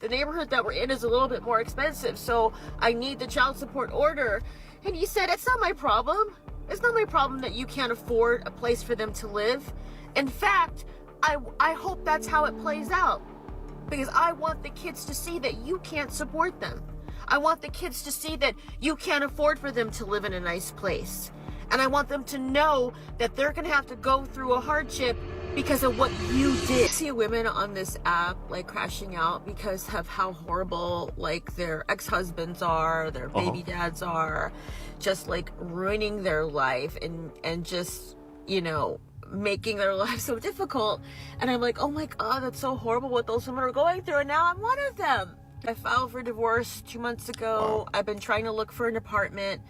The neighborhood that we're in is a little bit more expensive, so I need the child support order. And he said, it's not my problem. It's not my problem that you can't afford a place for them to live. In fact, I hope that's how it plays out, because I want the kids to see that you can't support them. I want the kids to see that you can't afford for them to live in a nice place. And I want them to know that they're gonna have to go through a hardship because of what you did. I see women on this app like crashing out because of how horrible like their ex-husbands are, their baby dads are, just like ruining their life and just, you know, making their life so difficult. And I'm like, oh my God, that's so horrible what those women are going through, and now I'm one of them. I filed for divorce 2 months ago. I've been trying to look for an apartment,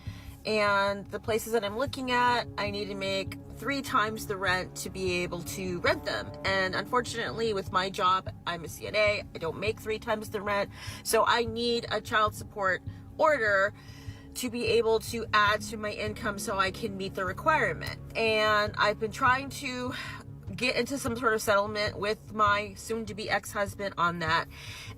and the places that I'm looking at, I need to make 3 times the rent to be able to rent them. And unfortunately, with my job, I'm a CNA, I don't make 3 times the rent. So I need a child support order to be able to add to my income so I can meet the requirement. And I've been trying to get into some sort of settlement with my soon-to-be ex-husband on that.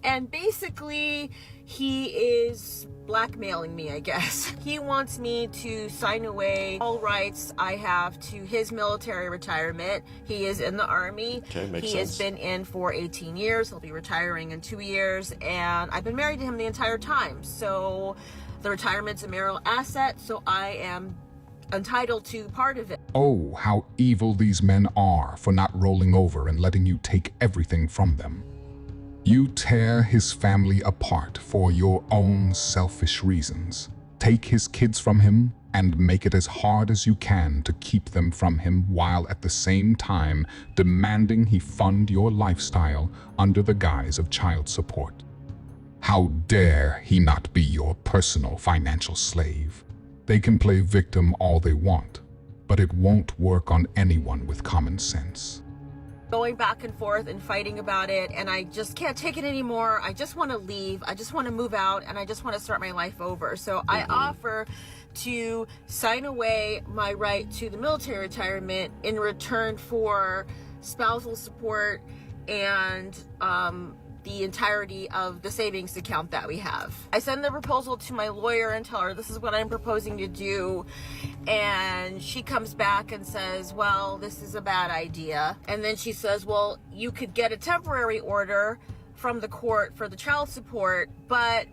And basically, he is blackmailing me, I guess. He wants me to sign away all rights I have to his military retirement. He is in the Army. Okay, makes he sense. has been in for 18 years. He'll be retiring in 2 years. And I've been married to him the entire time. So the retirement's a marital asset, so I am entitled to part of it. Oh, how evil these men are for not rolling over and letting you take everything from them. You tear his family apart for your own selfish reasons. Take his kids from him and make it as hard as you can to keep them from him, while at the same time demanding he fund your lifestyle under the guise of child support. How dare he not be your personal financial slave? They can play victim all they want, but it won't work on anyone with common sense. Going back and forth and fighting about it, and I just can't take it anymore. I just want to leave. I just want to move out, and I just want to start my life over. So I offer to sign away my right to the military retirement in return for spousal support and the entirety of the savings account that we have. I send the proposal to my lawyer and tell her this is what I'm proposing to do, and she comes back and says, well, this is a bad idea. And then she says, well, you could get a temporary order from the court for the child support, but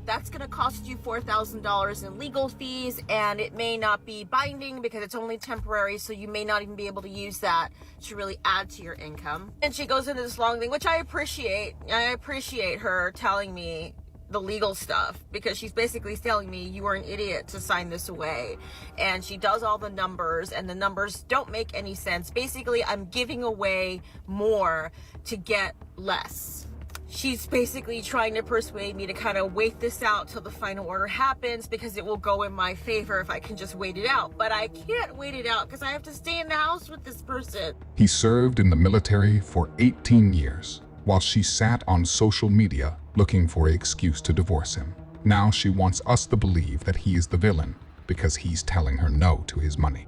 that's going to cost you $4,000 in legal fees, and it may not be binding because it's only temporary, so you may not even be able to use that to really add to your income. And she goes into this long thing, which I appreciate. I appreciate her telling me the legal stuff, because she's basically telling me you are an idiot to sign this away. And she does all the numbers, and the numbers don't make any sense. Basically, I'm giving away more to get less. She's basically trying to persuade me to kind of wait this out till the final order happens, because it will go in my favor if I can just wait it out. But I can't wait it out because I have to stay in the house with this person. He served in the military for 18 years, while she sat on social media looking for an excuse to divorce him. Now she wants us to believe that he is the villain because he's telling her no to his money.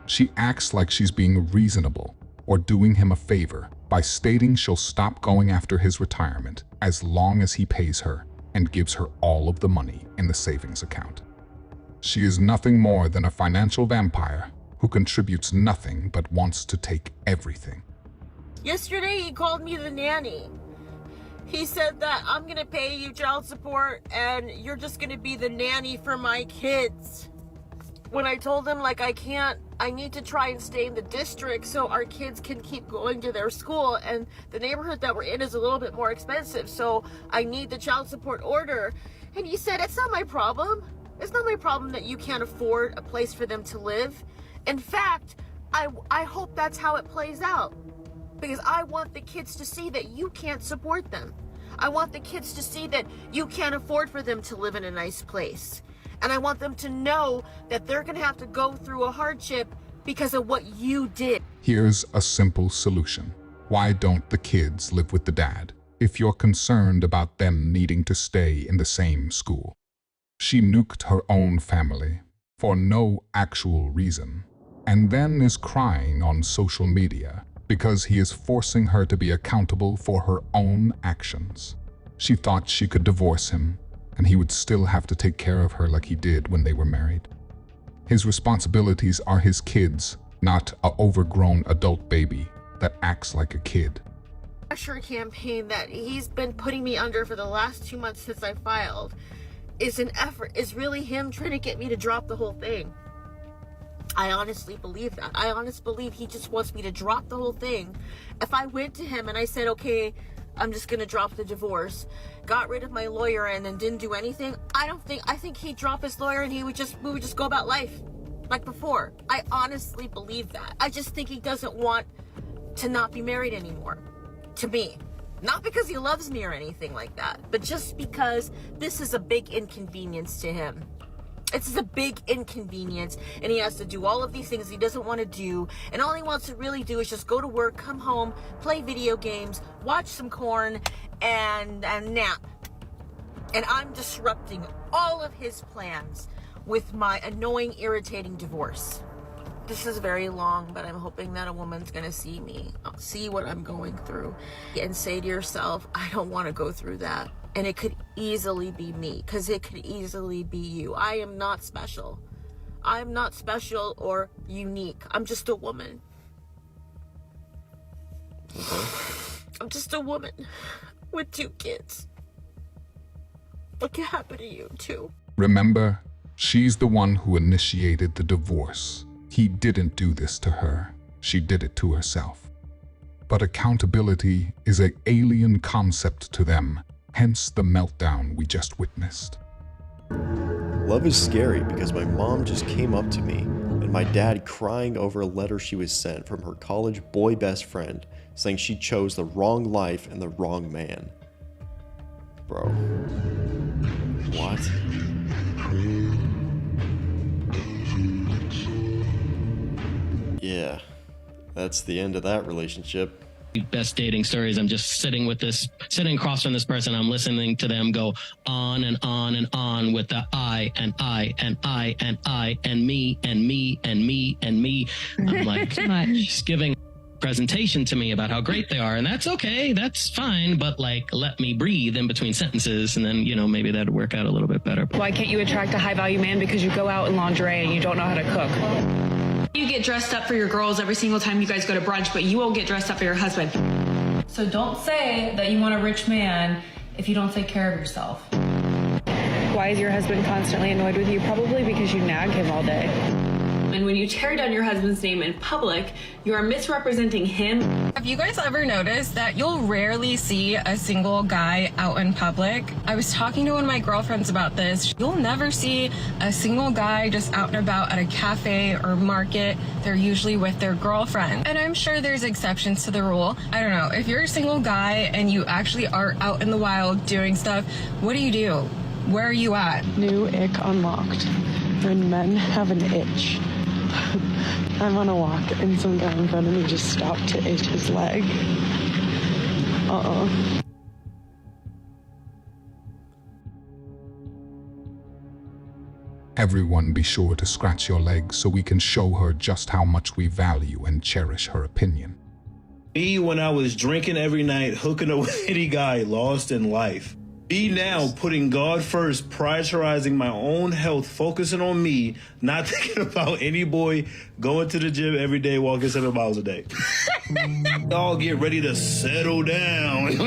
She acts like she's being reasonable or doing him a favor by stating she'll stop going after his retirement as long as he pays her and gives her all of the money in the savings account. She is nothing more than a financial vampire who contributes nothing but wants to take everything. Yesterday he called me the nanny. He said that I'm gonna pay you child support and you're just gonna be the nanny for my kids. When I told him, like, I need to try and stay in the district so our kids can keep going to their school, and the neighborhood that we're in is a little bit more expensive, so I need the child support order. And he said, it's not my problem. It's not my problem that you can't afford a place for them to live. In fact, I hope that's how it plays out, because I want the kids to see that you can't support them. I want the kids to see that you can't afford for them to live in a nice place. And I want them to know that they're going to have to go through a hardship because of what you did. Here's a simple solution. Why don't the kids live with the dad if you're concerned about them needing to stay in the same school? She nuked her own family for no actual reason, and then is crying on social media because he is forcing her to be accountable for her own actions. She thought she could divorce him, and he would still have to take care of her like he did when they were married. His responsibilities are his kids, not an overgrown adult baby that acts like a kid. Pressure campaign that he's been putting me under for the last 2 months since I filed is really him trying to get me to drop the whole thing. I honestly believe that. I honestly believe he just wants me to drop the whole thing. If I went to him and I said, okay, I'm just gonna drop the divorce, got rid of my lawyer and then didn't do anything, I think he'd drop his lawyer and we would just go about life like before. I honestly believe that. I just think he doesn't want to not be married anymore. To me. Not because he loves me or anything like that, but just because this is a big inconvenience to him. It's a big inconvenience, and he has to do all of these things he doesn't want to do, and all he wants to really do is just go to work, come home, play video games, watch some corn, and nap. And I'm disrupting all of his plans with my annoying, irritating divorce. This is very long, but I'm hoping that a woman's gonna see me, see what I'm going through, and say to yourself, I don't want to go through that. And it could easily be me, because it could easily be you. I am not special. I'm not special or unique. I'm just a woman. I'm just a woman with 2 kids. What could happen to you, too? Remember, she's the one who initiated the divorce. He didn't do this to her. She did it to herself. But accountability is an alien concept to them, hence the meltdown we just witnessed. Love is scary because my mom just came up to me and my dad crying over a letter she was sent from her college boy best friend saying she chose the wrong life and the wrong man. Bro. What? Yeah, that's the end of that relationship. Best dating stories. I'm just sitting across from this person. I'm listening to them go on and on and on with the I and I and I and I and me and me and me and me. I'm like, she's giving presentation to me about how great they are, and that's okay, that's fine, but like, let me breathe in between sentences, and then, maybe that'd work out a little bit better. Why can't you attract a high value man because you go out in lingerie and you don't know how to cook? You get dressed up for your girls every single time you guys go to brunch, but you won't get dressed up for your husband. So don't say that you want a rich man if you don't take care of yourself. Why is your husband constantly annoyed with you? Probably because you nag him all day. And when you tear down your husband's name in public, you are misrepresenting him. Have you guys ever noticed that you'll rarely see a single guy out in public? I was talking to one of my girlfriends about this. You'll never see a single guy just out and about at a cafe or market. They're usually with their girlfriend. And I'm sure there's exceptions to the rule. I don't know. If you're a single guy and you actually are out in the wild doing stuff, what do? Where are you at? New ick unlocked. When men have an itch. I'm on a walk and some guy in front of me just stopped to itch his leg. Everyone be sure to scratch your leg so we can show her just how much we value and cherish her opinion. Me when I was drinking every night, hooking up with any guy, lost in life. Me now putting God first, prioritizing my own health, focusing on me, not thinking about any boy going to the gym every day, walking 7 miles a day. Y'all get ready to settle down.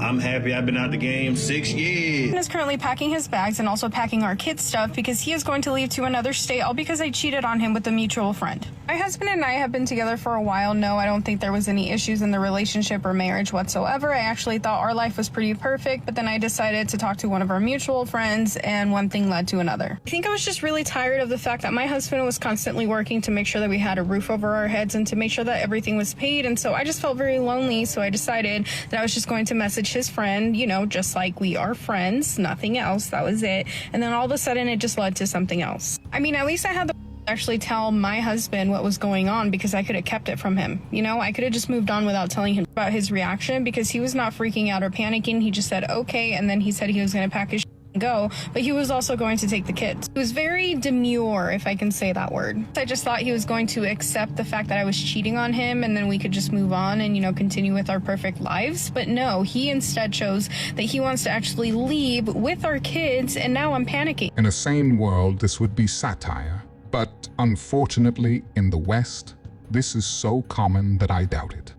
I'm happy I've been out the game 6 years. He is currently packing his bags and also packing our kids' stuff because he is going to leave to another state, all because I cheated on him with a mutual friend. My husband and I have been together for a while. No, I don't think there was any issues in the relationship or marriage whatsoever. I actually thought our life was pretty perfect, but then I decided to talk to one of our mutual friends, and one thing led to another. I think I was just really tired of the fact that my husband was constantly working to make sure that we had a roof over our heads and to make sure that everything was paid, and so I just felt very lonely, so I decided that I was just going to message his friend, just like we are friends, nothing else, that was it. And then all of a sudden it just led to something else. I mean, at least I had the actually tell my husband what was going on because I could have kept it from him. I could have just moved on without telling him about his reaction because he was not freaking out or panicking. He just said, okay. And then he said he was going to pack his go, but he was also going to take the kids. He was very demure, if I can say that word. I just thought he was going to accept the fact that I was cheating on him and then we could just move on and, continue with our perfect lives. But no, he instead chose that he wants to actually leave with our kids, and now I'm panicking. In a sane world, this would be satire. But unfortunately, in the West, this is so common that I doubt it.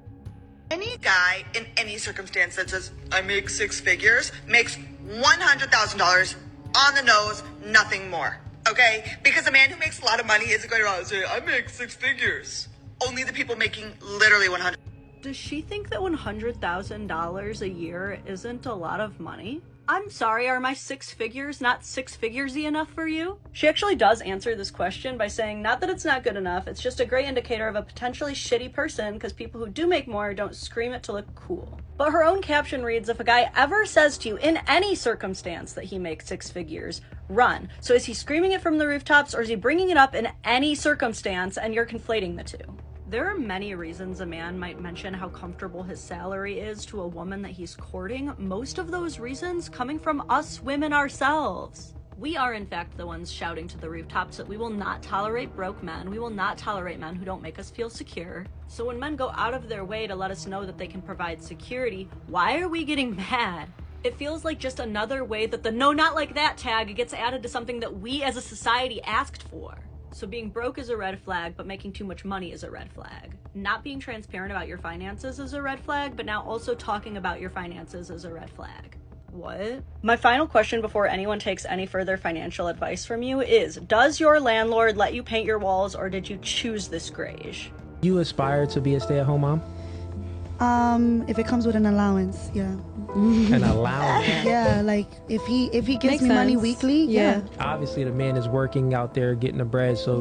Any guy in any circumstance that says, I make six figures, makes $100,000 on the nose, nothing more. Okay? Because a man who makes a lot of money isn't going around and say, I make six figures. Only the people making literally 100. Does she think that $100,000 a year isn't a lot of money? I'm sorry, are my six figures not six figuresy enough for you? She actually does answer this question by saying not that it's not good enough, it's just a great indicator of a potentially shitty person because people who do make more don't scream it to look cool. But her own caption reads, if a guy ever says to you in any circumstance that he makes six figures, run. So is he screaming it from the rooftops or is he bringing it up in any circumstance and you're conflating the two? There are many reasons a man might mention how comfortable his salary is to a woman that he's courting, most of those reasons coming from us women ourselves. We are in fact the ones shouting to the rooftops that we will not tolerate broke men, we will not tolerate men who don't make us feel secure. So when men go out of their way to let us know that they can provide security, why are we getting mad? It feels like just another way that the no not like that tag gets added to something that we as a society asked for. So being broke is a red flag, but making too much money is a red flag. Not being transparent about your finances is a red flag, but now also talking about your finances is a red flag. What? My final question before anyone takes any further financial advice from you is, does your landlord let you paint your walls or did you choose this grage? You aspire to be a stay-at-home mom? If it comes with an allowance, yeah. An allowance? Yeah, like if he gives Makes me money sense. weekly, yeah. Obviously, the man is working out there getting the bread, so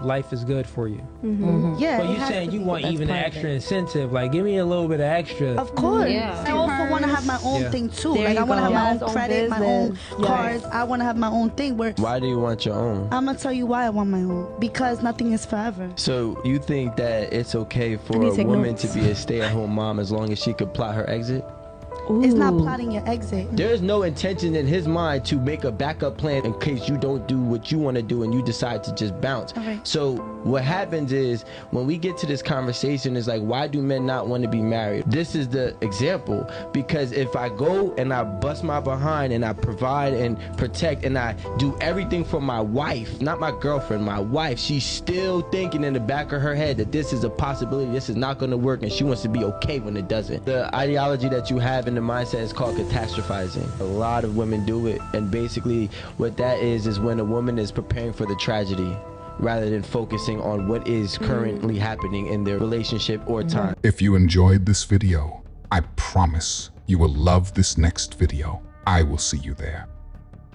life is good for you. Yeah. But it you has saying to you be. want even an extra incentive, like give me a little bit of extra. Of course. Yeah. I also want to have my own thing too. There Like I you want to go. have my Yes, own own credit, my own business. cards. I want to have my own thing. Where Why do you want your own? I'm gonna tell you why I want my own. Because nothing is forever. So you think that it's okay for need a to take woman notes. to be a stay-at-home mom as long as she could plot her exit? It's not plotting your exit. There's no intention in his mind to make a backup plan in case you don't do what you want to do and you decide to just bounce. Okay. So what happens is when we get to this conversation is like, why do men not want to be married? This is the example, because if I go and I bust my behind and I provide and protect and I do everything for my wife, not my girlfriend, my wife, she's still thinking in the back of her head that this is a possibility, this is not going to work, and she wants to be okay when it doesn't. The ideology that you have in the mindset is called catastrophizing. A lot of women do it, and basically what that is when a woman is preparing for the tragedy rather than focusing on what is currently happening in their relationship or time. If you enjoyed this video, I promise you will love this next video. I will see you there.